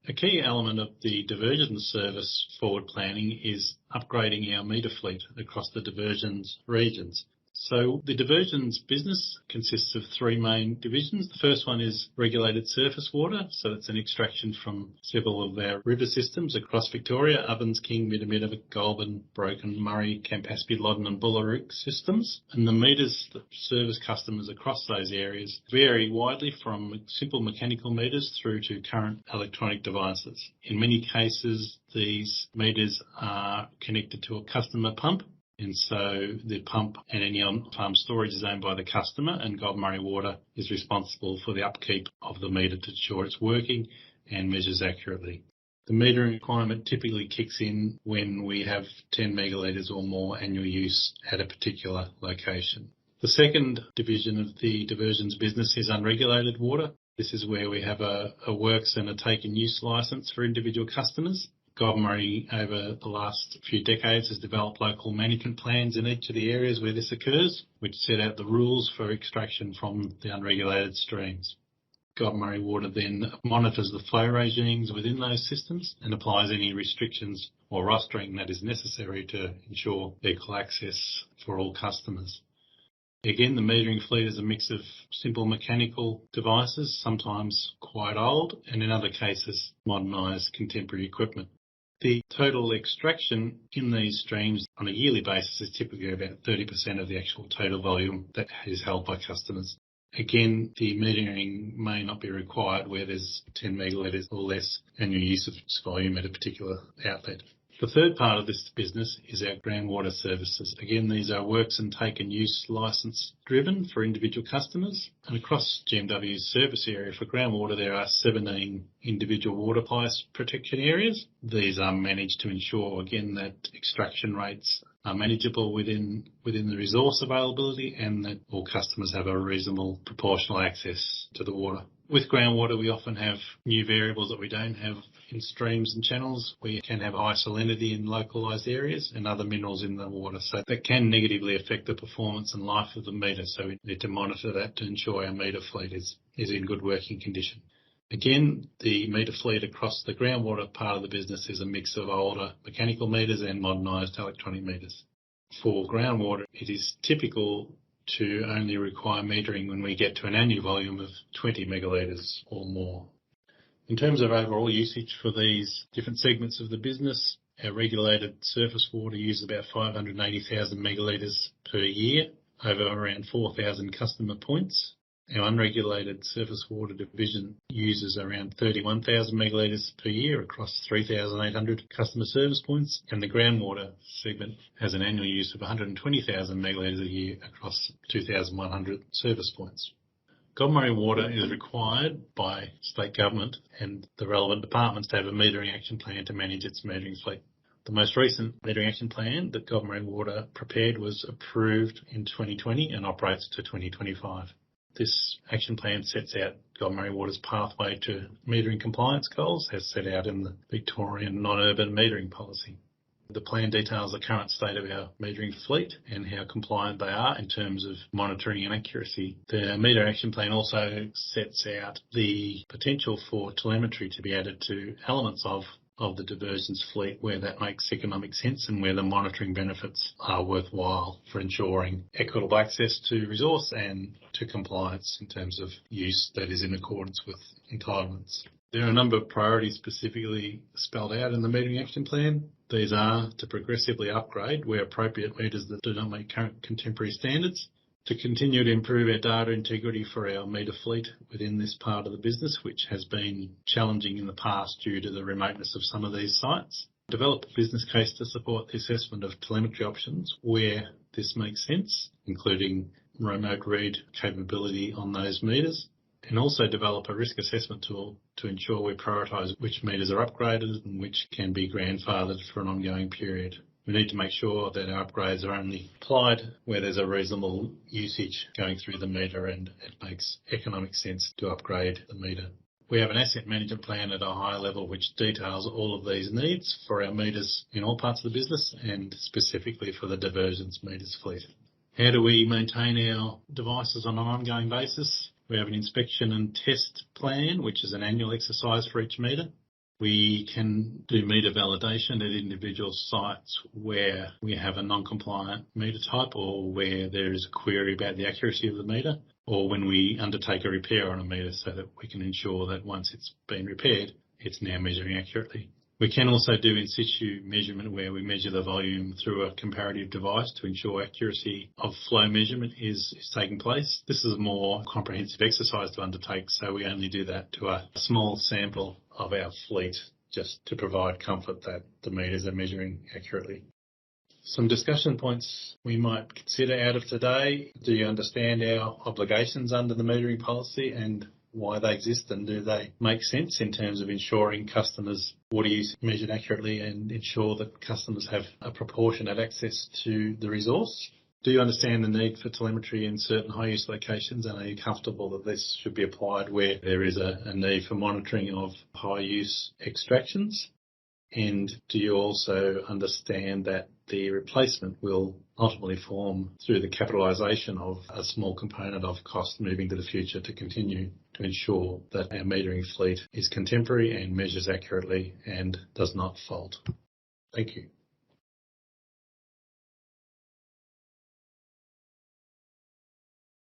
A key element of the diversions service forward planning is upgrading our meter fleet across the diversions regions. So the diversions business consists of three main divisions. The first one is regulated surface water. So it's an extraction from several of our river systems across Victoria: Ovens, King, Midamita, Goulburn, Broken, Murray, Campaspe, Loddon and Bullarook systems. And the meters that service customers across those areas vary widely from simple mechanical meters through to current electronic devices. In many cases, these meters are connected to a customer pump, and so the pump and any on-farm storage is owned by the customer, and Goulburn Murray Water is responsible for the upkeep of the meter to ensure it's working and measures accurately. The metering requirement typically kicks in when we have 10 megalitres or more annual use at a particular location. The second division of the diversions business is unregulated water. This is where we have a works and a taken use licence for individual customers. Goulburn Murray, over the last few decades, has developed local management plans in each of the areas where this occurs, which set out the rules for extraction from the unregulated streams. Goulburn Murray Water then monitors the flow regimes within those systems and applies any restrictions or rostering that is necessary to ensure equal access for all customers. Again, the metering fleet is a mix of simple mechanical devices, sometimes quite old, and in other cases, modernised contemporary equipment. The total extraction in these streams on a yearly basis is typically about 30% of the actual total volume that is held by customers. Again, the metering may not be required where there's 10 megalitres or less annual use of volume at a particular outlet. The third part of this business is our groundwater services. Again, these are works and taken use licence driven for individual customers. And across GMW's service area for groundwater, there are 17 individual water supply protection areas. These are managed to ensure, again, that extraction rates are manageable within the resource availability and that all customers have a reasonable proportional access to the water. With groundwater, we often have new variables that we don't have in streams and channels. We can have high salinity in localised areas and other minerals in the water, so that can negatively affect the performance and life of the meter. So we need to monitor that to ensure our meter fleet is in good working condition. Again, the meter fleet across the groundwater part of the business is a mix of older mechanical meters and modernised electronic meters. For groundwater, it is typical to only require metering when we get to an annual volume of 20 megalitres or more. In terms of overall usage for these different segments of the business, our regulated surface water uses about 580,000 megalitres per year over around 4,000 customer points. Our unregulated surface water division uses around 31,000 megalitres per year across 3,800 customer service points, and the groundwater segment has an annual use of 120,000 megalitres a year across 2,100 service points. Goulburn Murray Water is required by state government and the relevant departments to have a metering action plan to manage its metering fleet. The most recent metering action plan that Goulburn Murray Water prepared was approved in 2020 and operates to 2025. This action plan sets out Goulburn Murray Water's pathway to metering compliance goals as set out in the Victorian non-urban metering policy. The plan details the current state of our metering fleet and how compliant they are in terms of monitoring and accuracy. The meter action plan also sets out the potential for telemetry to be added to elements of the diversions fleet where that makes economic sense and where the monitoring benefits are worthwhile for ensuring equitable access to resource and to compliance in terms of use that is in accordance with entitlements. There are a number of priorities specifically spelled out in the metering action plan. These are to progressively upgrade, where appropriate, meters that do not meet current contemporary standards, to continue to improve our data integrity for our meter fleet within this part of the business, which has been challenging in the past due to the remoteness of some of these sites. Develop a business case to support the assessment of telemetry options where this makes sense, including remote read capability on those meters, and also develop a risk assessment tool to ensure we prioritise which meters are upgraded and which can be grandfathered for an ongoing period. We need to make sure that our upgrades are only applied where there's a reasonable usage going through the meter and it makes economic sense to upgrade the meter. We have an asset management plan at a higher level which details all of these needs for our meters in all parts of the business and specifically for the diversions meters fleet. How do we maintain our devices on an ongoing basis? We have an inspection and test plan, which is an annual exercise for each meter. We can do meter validation at individual sites where we have a non-compliant meter type or where there is a query about the accuracy of the meter, or when we undertake a repair on a meter so that we can ensure that once it's been repaired, it's now measuring accurately. We can also do in situ measurement where we measure the volume through a comparative device to ensure accuracy of flow measurement is taking place. This is a more comprehensive exercise to undertake, so we only do that to a small sample of our fleet just to provide comfort that the meters are measuring accurately. Some discussion points we might consider out of today. Do you understand our obligations under the metering policy and why they exist, and do they make sense in terms of ensuring customers' water use is measured accurately and ensure that customers have a proportionate access to the resource? Do you understand the need for telemetry in certain high-use locations, and are you comfortable that this should be applied where there is a need for monitoring of high-use extractions? And do you also understand that the replacement will ultimately form through the capitalisation of a small component of cost moving to the future to continue to ensure that our metering fleet is contemporary and measures accurately and does not fault? Thank you.